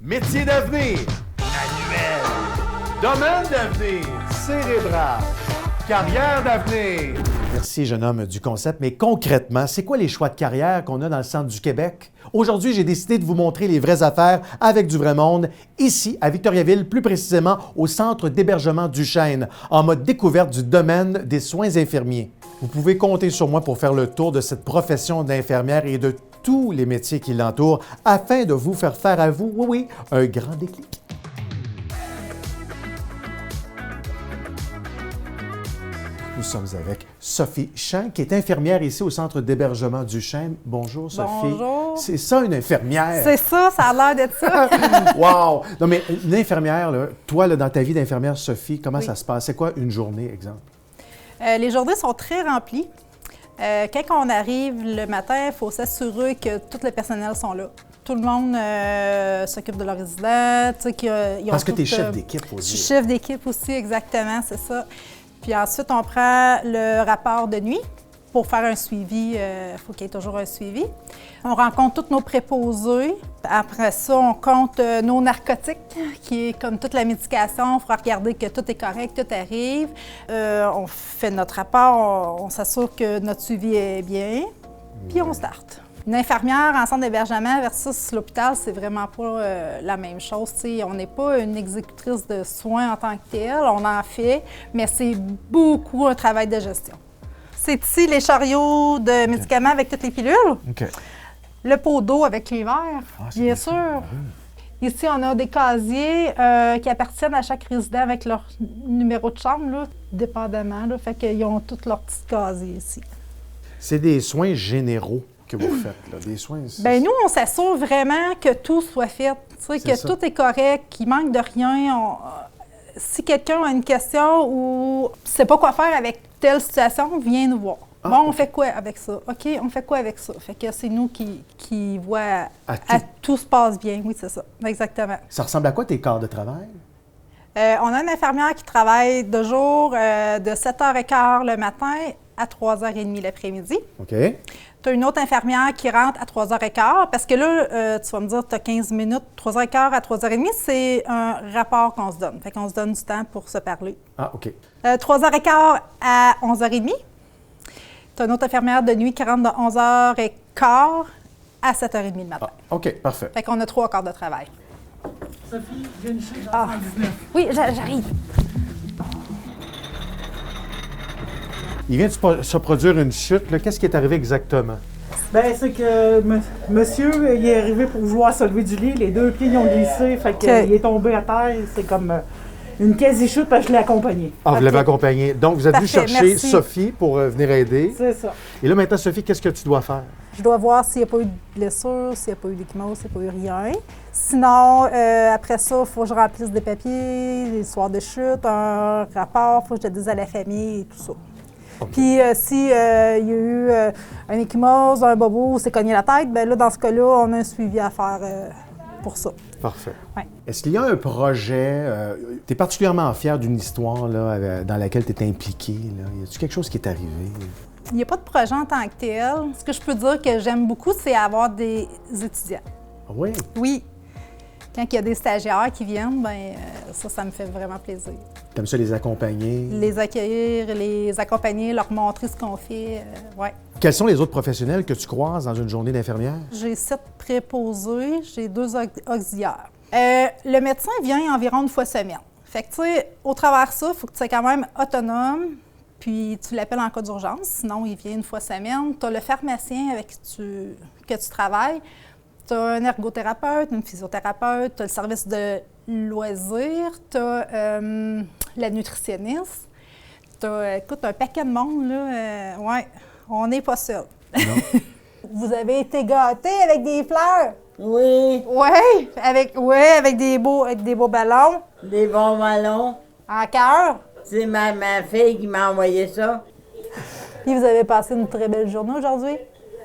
Métier d'avenir, manuel. Domaine d'avenir, cérébral. Carrière d'avenir. Merci, jeune homme du concept, mais concrètement, c'est quoi les choix de carrière qu'on a dans le centre du Québec? Aujourd'hui, j'ai décidé de vous montrer les vraies affaires avec du vrai monde, ici, à Victoriaville, plus précisément au centre d'hébergement Duchesne, en mode découverte du domaine des soins infirmiers. Vous pouvez compter sur moi pour faire le tour de cette profession d'infirmière et de tous les métiers qui l'entourent, afin de vous faire faire à vous, oui, un grand déclic. Nous sommes avec Sophie Champ, qui est infirmière ici au centre d'hébergement Duchesne. Bonjour, Sophie. Bonjour. C'est ça, une infirmière? C'est ça, ça a l'air d'être ça. Wow! Non, mais une infirmière, là, toi, là, dans ta vie d'infirmière, Sophie, comment Oui. ça se passe? C'est quoi une journée, exemple? Les journées sont très remplies. Quand on arrive le matin, il faut s'assurer que tout le personnel sont là. Tout le monde s'occupe de leurs résidents. Parce que tu es chef d'équipe aussi. Je suis chef d'équipe aussi, exactement, c'est ça. Puis ensuite, on prend le rapport de nuit pour faire un suivi. Il faut qu'il y ait toujours un suivi. On rencontre tous nos préposés. Après ça, on compte nos narcotiques, qui est comme toute la médication. Il faut regarder que tout est correct, tout arrive. On fait notre rapport, on s'assure que notre suivi est bien, puis on start. Une infirmière en centre d'hébergement versus l'hôpital, c'est vraiment pas la même chose. T'sais, on n'est pas une exécutrice de soins en tant que telle, on en fait, mais c'est beaucoup un travail de gestion. C'est ici les chariots de médicaments avec toutes les pilules. OK. Le pot d'eau avec les verres, bien sûr. Ici, on a des casiers qui appartiennent à chaque résident avec leur numéro de chambre, là, dépendamment. Là, fait qu'ils ont tous leurs petits casiers ici. C'est des soins généraux que vous faites, là. Des soins... Bien, nous, on s'assure vraiment que tout soit fait, que ça. tout est correct, qu'il manque de rien. Si quelqu'un a une question ou ne sait pas quoi faire avec telle situation, viens nous voir. Ah, bon, on OK. fait quoi avec ça? OK, on fait quoi avec ça? Fait que c'est nous qui voient À à tout se passe bien. Oui, c'est ça. Exactement. Ça ressemble à quoi tes quarts de travail? On a une infirmière qui travaille de jour de 7h15 le matin à 3h30 l'après-midi. OK. Tu as une autre infirmière qui rentre à 3h15 parce que là, tu vas me dire, tu as 15 minutes, 3h15 à 3h30, c'est un rapport qu'on se donne. Fait qu'on se donne du temps pour se parler. Ah, OK. 3h15 à 11h30. Tu as une autre infirmière de nuit qui rentre de 11h15 à 7h30 le matin. Ah, OK, parfait. Fait qu'on a 3 quarts de travail. Sophie, j'ai une chute Ah. 119. Oui, j'arrive. Il vient de se produire une chute, là. Qu'est-ce qui est arrivé exactement? Ben, c'est que monsieur, il est arrivé pour vouloir se lever du lit, les 2 pieds ils ont glissé, fait qu'il est tombé à terre, c'est comme une quasi-chute parce que je l'ai accompagné. Ah, vous OK. l'avez accompagné. Donc, vous êtes venu Parfait, chercher merci. Sophie pour venir aider. C'est ça. Et là, maintenant, Sophie, qu'est-ce que tu dois faire? Je dois voir s'il n'y a pas eu de blessure, s'il n'y a pas eu d'échymose, s'il n'y a pas eu rien. Sinon, après ça, il faut que je remplisse des papiers, l'histoire de chute, un rapport, il faut que je le dise à la famille et tout ça. OK. Puis, s'il y a eu un échymose, un bobo ou s'est cogné la tête, bien là, dans ce cas-là, on a un suivi à faire pour ça. Parfait. Ouais. Est-ce qu'il y a un projet, tu es particulièrement fier d'une histoire là, dans laquelle tu es impliqué? Y a-t-il quelque chose qui est arrivé? Il n'y a pas de projet en tant que tel. Ce que je peux dire que j'aime beaucoup, c'est avoir des étudiants. Ah oui? Oui. Quand il y a des stagiaires qui viennent, bien, ça me fait vraiment plaisir. Tu aimes ça les accompagner? Les accueillir, les accompagner, leur montrer ce qu'on fait. Ouais. Quels sont les autres professionnels que tu croises dans une journée d'infirmière? J'ai 7 préposés, j'ai 2 auxiliaires. Le médecin vient environ une fois semaine. Fait que, tu sais, au travers de ça, il faut que tu sois quand même autonome, puis tu l'appelles en cas d'urgence, sinon il vient une fois semaine. Tu as le pharmacien avec qui que tu travailles, tu as un ergothérapeute, une physiothérapeute, tu as le service de loisirs, tu as la nutritionniste. Tu as, écoute, un paquet de monde, là. Ouais, on n'est pas seul. Vous avez été gâtés avec des fleurs? Oui, Oui, avec des beaux ballons des bons ballons. en cœur. C'est ma fille qui m'a envoyé ça. Puis vous avez passé une très belle journée aujourd'hui?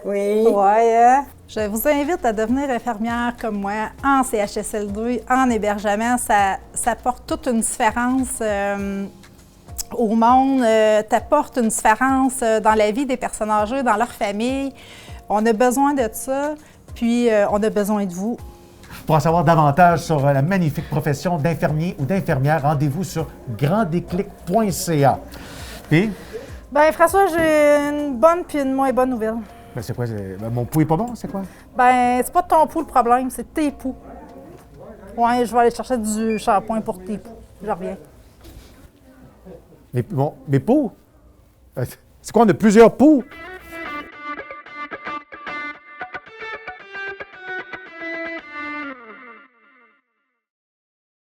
Oui. Oui, hein? Je vous invite à devenir infirmière comme moi en CHSLD, en hébergement. Ça porte toute une différence au monde, t'apporte une différence dans la vie des personnes âgées, dans leur famille. On a besoin de ça, puis on a besoin de vous. Pour en savoir davantage sur la magnifique profession d'infirmier ou d'infirmière, rendez-vous sur granddéclic.ca. Puis, Ben François, j'ai une bonne puis une moins bonne nouvelle. ben c'est quoi? Mon pouls est pas bon, c'est quoi? Ben, c'est pas ton pouls le problème, c'est tes poux. Ouais, je vais aller chercher du shampoing pour tes poux. Je reviens. Mes poux? C'est quoi, on a plusieurs poux?